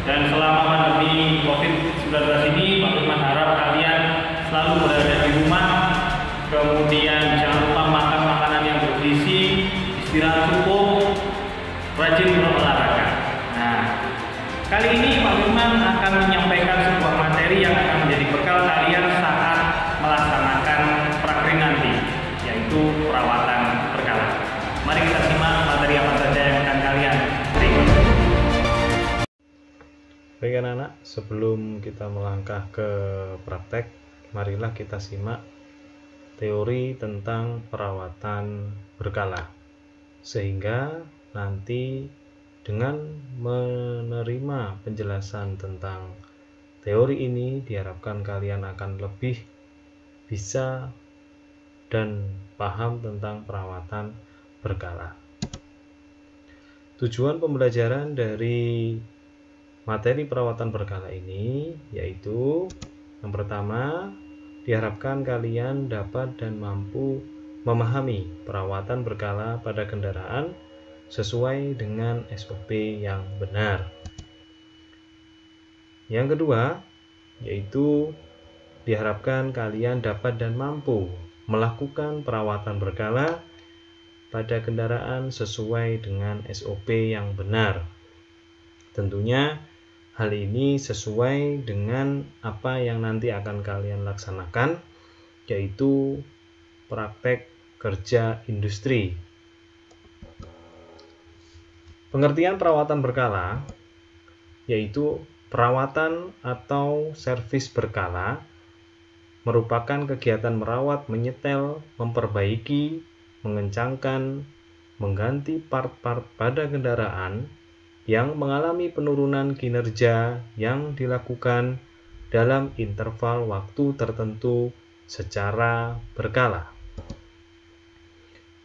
Dan selama pandemi COVID-19 ini, Pak Firman harap kalian selalu berada di rumah, kemudian jangan lupa makan makanan yang bergizi, istirahat cukup, rajin berolahraga. Nah, kali ini Pak Firman akan menyampaikan sebuah materi yang akan menjadi bekal kalian saat melaksanakan prakrin nanti, yaitu perawatan berkala. Mari kita simak materi apa saja yang akan kalian terima. Baik anak-anak, sebelum kita melangkah ke praktek, marilah kita simak teori tentang perawatan berkala. Sehingga nanti dengan menerima penjelasan tentang teori ini, diharapkan kalian akan lebih bisa dan paham tentang perawatan berkala. Tujuan pembelajaran dari materi perawatan berkala ini yaitu yang pertama, diharapkan kalian dapat dan mampu memahami perawatan berkala pada kendaraan sesuai dengan SOP yang benar. Yang kedua, yaitu diharapkan kalian dapat dan mampu melakukan perawatan berkala pada kendaraan sesuai dengan SOP yang benar. Tentunya hal ini sesuai dengan apa yang nanti akan kalian laksanakan, yaitu praktek kerja industri. Pengertian perawatan berkala yaitu perawatan atau servis berkala merupakan kegiatan merawat, menyetel, memperbaiki, mengencangkan, mengganti part-part pada kendaraan yang mengalami penurunan kinerja yang dilakukan dalam interval waktu tertentu secara berkala.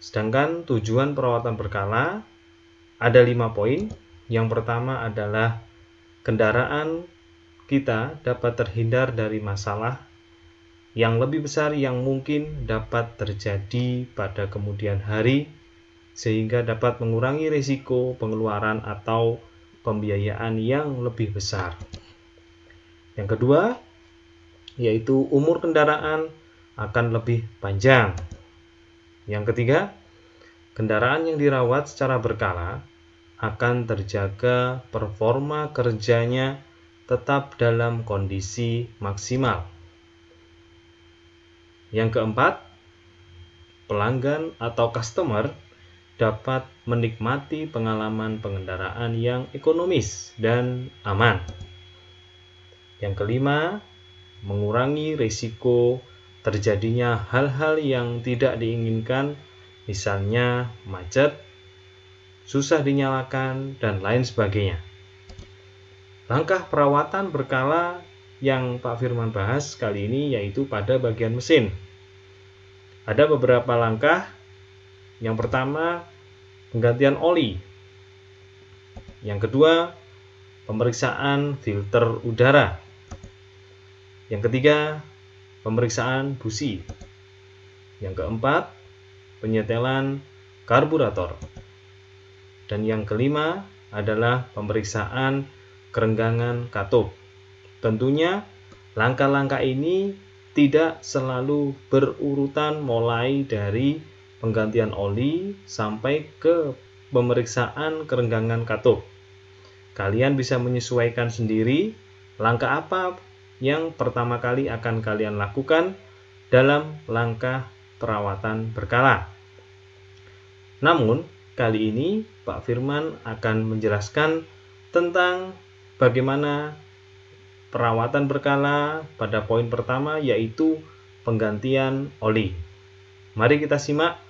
Sedangkan tujuan perawatan berkala ada 5 poin. Yang pertama adalah kendaraan kita dapat terhindar dari masalah yang lebih besar yang mungkin dapat terjadi pada kemudian hari, sehingga dapat mengurangi risiko pengeluaran atau pembiayaan yang lebih besar. Yang kedua, yaitu umur kendaraan akan lebih panjang. Yang ketiga, kendaraan yang dirawat secara berkala akan terjaga performa kerjanya tetap dalam kondisi maksimal. Yang keempat, pelanggan atau customer dapat menikmati pengalaman pengendaraan yang ekonomis dan aman. Yang kelima, mengurangi risiko terjadinya hal-hal yang tidak diinginkan, misalnya macet, susah dinyalakan, dan lain sebagainya. Langkah perawatan berkala yang Pak Firman bahas kali ini yaitu pada bagian mesin. Ada beberapa langkah. Yang pertama, penggantian oli. Yang kedua, pemeriksaan filter udara. Yang ketiga, pemeriksaan busi. Yang keempat, penyetelan karburator. Dan yang kelima adalah pemeriksaan kerenggangan katup. Tentunya langkah-langkah ini tidak selalu berurutan mulai dari penggantian oli sampai ke pemeriksaan kerenggangan katup. Kalian bisa menyesuaikan sendiri langkah apa yang pertama kali akan kalian lakukan dalam langkah perawatan berkala. Namun, kali ini Pak Firman akan menjelaskan tentang bagaimana perawatan berkala pada poin pertama yaitu penggantian oli. Mari kita simak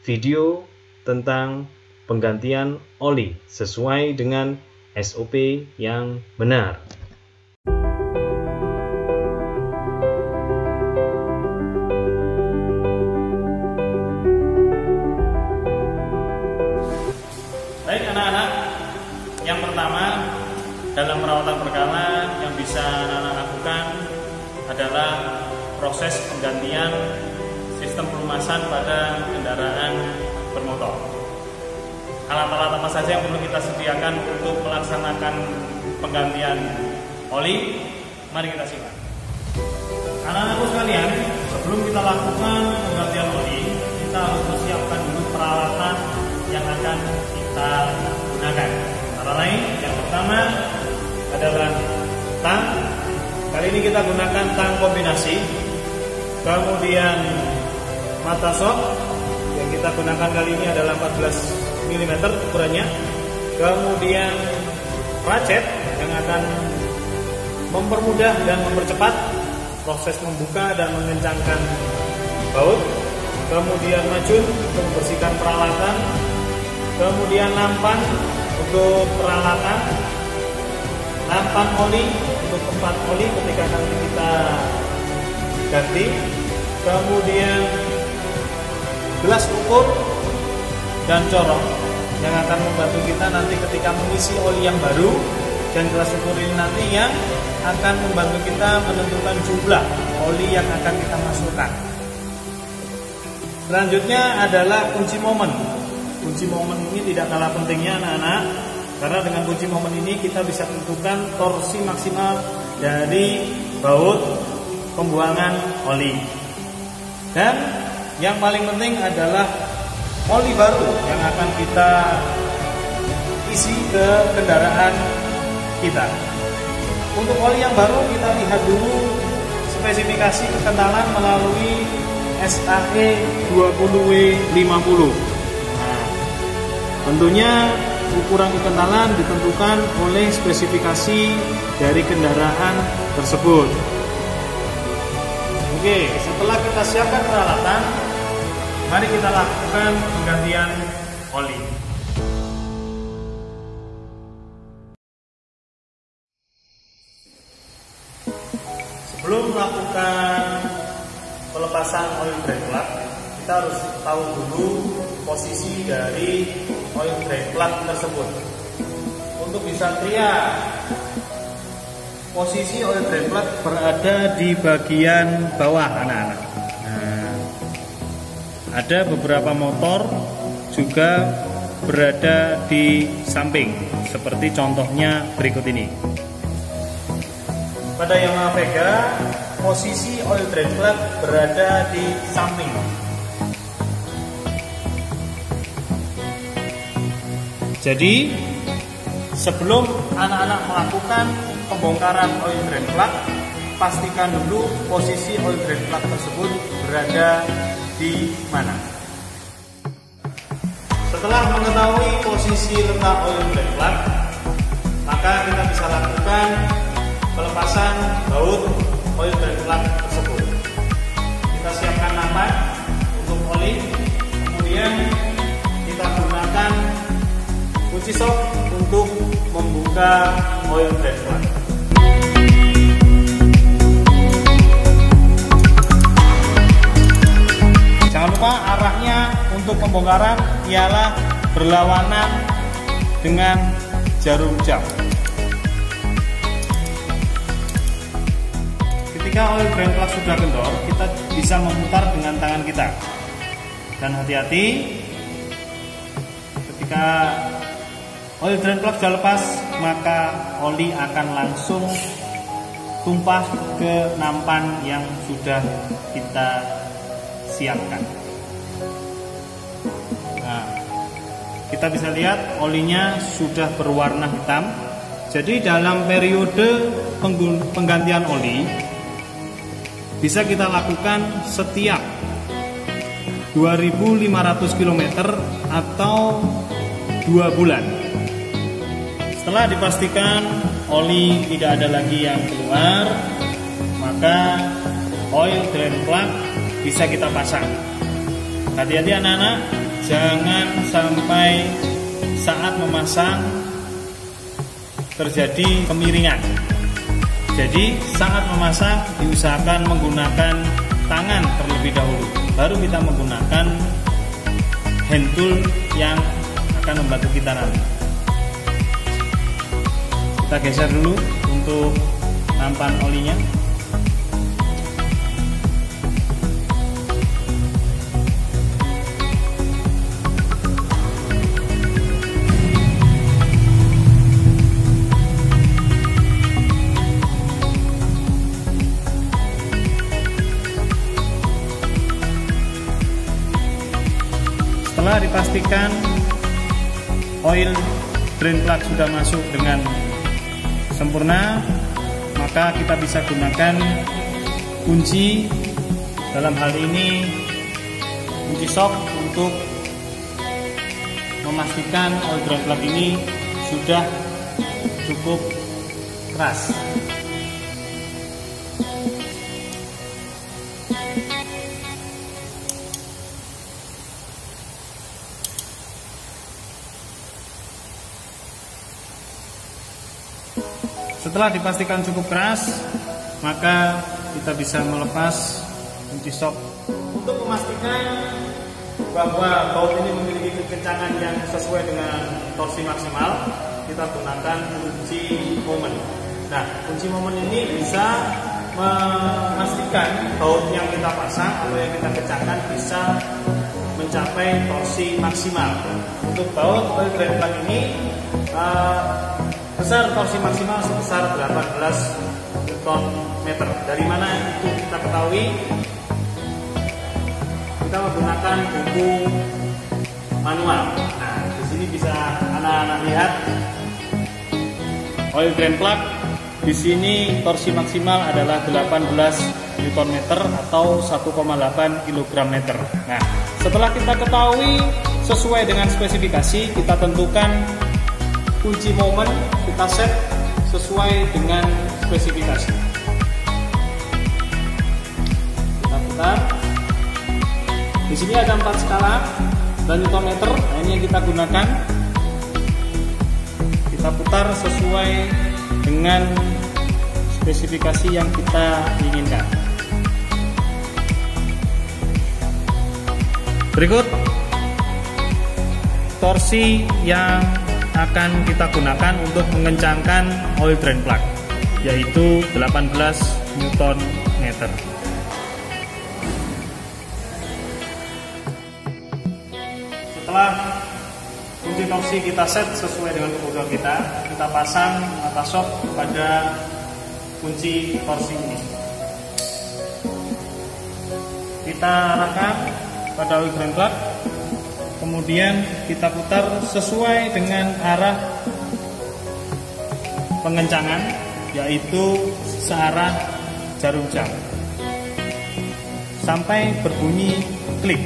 video tentang penggantian oli sesuai dengan SOP yang benar. Baik anak-anak, yang pertama dalam perawatan berkala yang bisa anak-anak lakukan adalah proses penggantian sistem pelumasan pada kendaraan bermotor. Alat-alat apa saja yang perlu kita sediakan untuk melaksanakan penggantian oli? Mari kita simak. Anak-anakku sekalian, sebelum kita lakukan penggantian oli, kita harus persiapkan dulu peralatan yang akan kita gunakan. Antara lain, yang pertama adalah tang. Kali ini kita gunakan tang kombinasi. Kemudian mata sok yang kita gunakan kali ini adalah 14 mm ukurannya. Kemudian ratchet yang akan mempermudah dan mempercepat proses membuka dan mengencangkan baut. Kemudian majun untuk membersihkan peralatan. Kemudian nampan untuk peralatan. Nampan oli untuk tempat oli ketika nanti kita ganti. Kemudian gelas ukur dan corong yang akan membantu kita nanti ketika mengisi oli yang baru, dan gelas ukur ini nanti yang akan membantu kita menentukan jumlah oli yang akan kita masukkan. Selanjutnya adalah kunci momen. Kunci momen ini tidak kalah pentingnya anak-anak, karena dengan kunci momen ini kita bisa tentukan torsi maksimal dari baut pembuangan oli. Dan yang paling penting adalah oli baru yang akan kita isi ke kendaraan kita. Untuk oli yang baru kita lihat dulu spesifikasi kekentalan melalui SAE 20W50. Nah, tentunya ukuran kekentalan ditentukan oleh spesifikasi dari kendaraan tersebut. Oke, setelah kita siapkan peralatan, mari kita lakukan penggantian oli. Sebelum melakukan pelepasan oil drain plug, kita harus tahu dulu posisi dari oil drain plug tersebut. Untuk bisa clear, posisi oil drain plug berada di bagian bawah anak-anak. Nah, ada beberapa motor juga berada di samping, seperti contohnya berikut ini. Pada Yamaha Vega, posisi oil drain plug berada di samping. Jadi, sebelum anak-anak melakukan pembongkaran oil drain plug, pastikan dulu posisi oil drain plug tersebut berada di mana. Setelah mengetahui posisi letak oil drain plug, maka kita bisa lakukan pelepasan baut oil drain plug tersebut. Kita siapkan nampan untuk oli, kemudian kita gunakan kunci sok untuk membuka oil drain plug. Jangan lupa arahnya untuk pembongkaran ialah berlawanan dengan jarum jam. Ketika oil drain plug sudah kendor, kita bisa memutar dengan tangan kita. Dan hati-hati, ketika oil drain plug sudah lepas, maka oli akan langsung tumpah ke nampan yang sudah kita siapkan. Nah, kita bisa lihat olinya sudah berwarna hitam. Jadi dalam periode penggantian oli bisa kita lakukan setiap 2.500 km atau 2 bulan. Setelah dipastikan oli tidak ada lagi yang keluar, maka oil drain plug bisa kita pasang. Hati-hati anak-anak, jangan sampai saat memasang terjadi kemiringan. Jadi saat memasang diusahakan menggunakan tangan terlebih dahulu, baru kita menggunakan hand tool yang akan membantu kita nanti. Kita geser dulu untuk nampan olinya. pastikan oil drain plug sudah masuk dengan sempurna, maka kita bisa gunakan kunci, dalam hal ini kunci shock, untuk memastikan oil drain plug ini sudah cukup keras. Setelah dipastikan cukup keras, maka kita bisa melepas kunci shock. Untuk memastikan bahwa baut ini memiliki kekencangan yang sesuai dengan torsi maksimal, kita gunakan kunci momen. Nah, kunci momen ini bisa memastikan baut yang kita pasang atau yang kita kencangkan bisa mencapai torsi maksimal. Untuk baut oil drain plug ini besar torsi maksimal sebesar 18 Nm. Dari mana itu kita ketahui? Kita menggunakan buku manual. Nah, di sini bisa anak-anak lihat oil drain plug. Di sini torsi maksimal adalah 18 Nm atau 1,8 kg/m. Nah, setelah kita ketahui sesuai dengan spesifikasi, kita tentukan kunci momen, kita set sesuai dengan spesifikasi. Kita putar. Di sini ada 4 skala dan Newtonmeter. Nah, ini yang kita gunakan. Kita putar sesuai dengan spesifikasi yang kita inginkan. Berikut torsi yang akan kita gunakan untuk mengencangkan oil drain plug, yaitu 18 Nm. Setelah kunci torsi kita set sesuai dengan kebutuhan kita pasang mata shock pada kunci torsi ini. Kita arahkan pada oil drain plug, kemudian kita putar sesuai dengan arah pengencangan, yaitu searah jarum jam sampai berbunyi klik.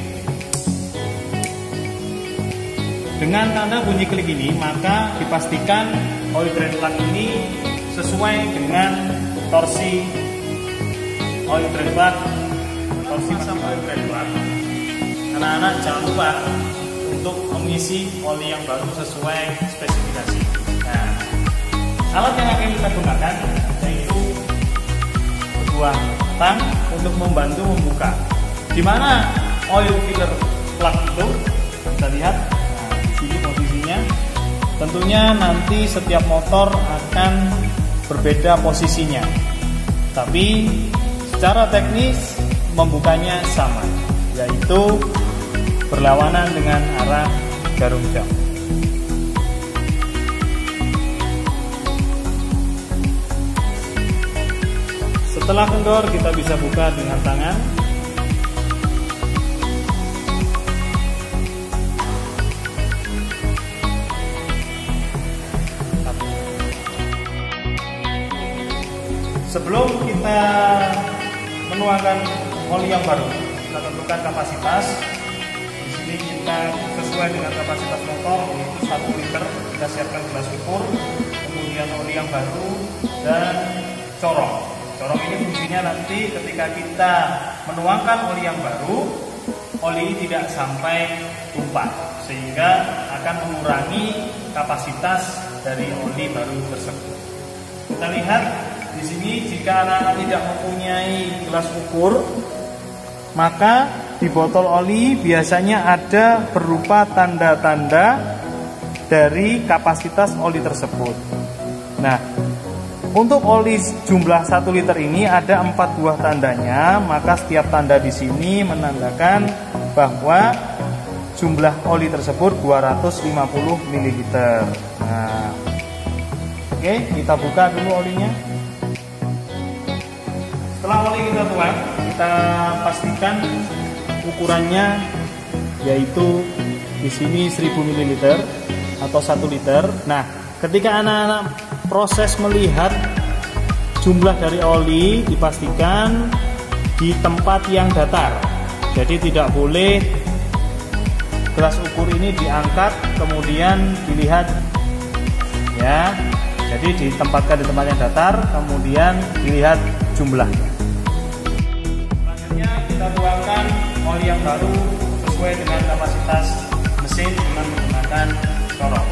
Dengan tanda bunyi klik ini, maka dipastikan oil drain plug ini sesuai dengan torsi oil drain plug. Torsi pasang oil drain plug, anak-anak jangan lupa untuk mengisi oli yang baru sesuai spesifikasi. Nah, alat yang akan kita gunakan yaitu sebuah tang untuk membantu membuka. Di mana oil filler plug itu kita lihat. Nah, di sini posisinya. Tentunya nanti setiap motor akan berbeda posisinya, tapi secara teknis membukanya sama, yaitu berlawanan dengan arah jarum jam. Setelah kendor, kita bisa buka dengan tangan. Sebelum kita menuangkan oli yang baru, kita tentukan kapasitas. Di sini kita sesuai dengan kapasitas motor, yaitu 1 liter. Kita siapkan gelas ukur, kemudian oli yang baru dan corong. Corong ini fungsinya nanti ketika kita menuangkan oli yang baru, oli tidak sampai tumpah, sehingga akan mengurangi kapasitas dari oli baru tersebut. Kita lihat di sini, jika anak-anak tidak mempunyai gelas ukur, maka di botol oli biasanya ada berupa tanda-tanda dari kapasitas oli tersebut. Nah, untuk oli jumlah 1 liter ini ada 4 buah tandanya, maka setiap tanda di sini menandakan bahwa jumlah oli tersebut 250 ml. Nah, oke, kita buka dulu olinya. Setelah oli kita tuang, kita pastikan ukurannya yaitu di sini 1000 ml atau 1 liter. Nah, ketika anak-anak proses melihat jumlah dari oli, dipastikan di tempat yang datar. Jadi tidak boleh gelas ukur ini diangkat kemudian dilihat ya. Jadi ditempatkan di tempat yang datar kemudian dilihat jumlahnya. Selanjutnya kita tuangkan oli yang baru sesuai dengan kapasitas mesin dengan menggunakan corong.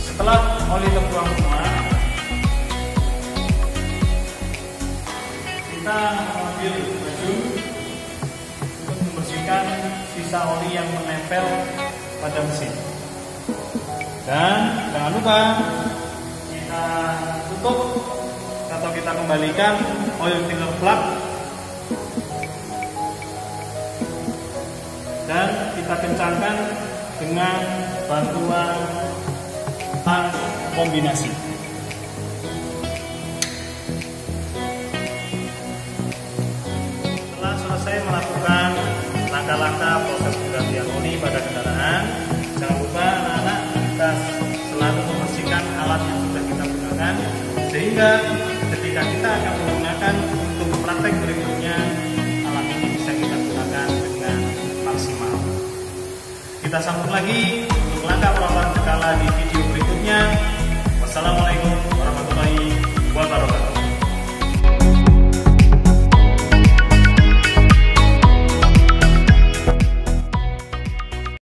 Setelah oli tertuang semua, kita mengambil baju untuk membersihkan sisa oli yang menempel pada mesin. Dan jangan lupa kita tutup atau kita kembalikan oil filler plug dan kita kencangkan dengan bantuan tang kombinasi. Setelah selesai melakukan langkah-langkah proses penggantian oli pada kendaraan, jangan lupa anak-anak kita selalu membersihkan alat yang sudah kita gunakan, sehingga ketika kita akan menggunakan untuk praktek berikutnya, alat ini bisa kita gunakan dengan maksimal. Kita sambung lagi untuk langkah perawatan berkala di video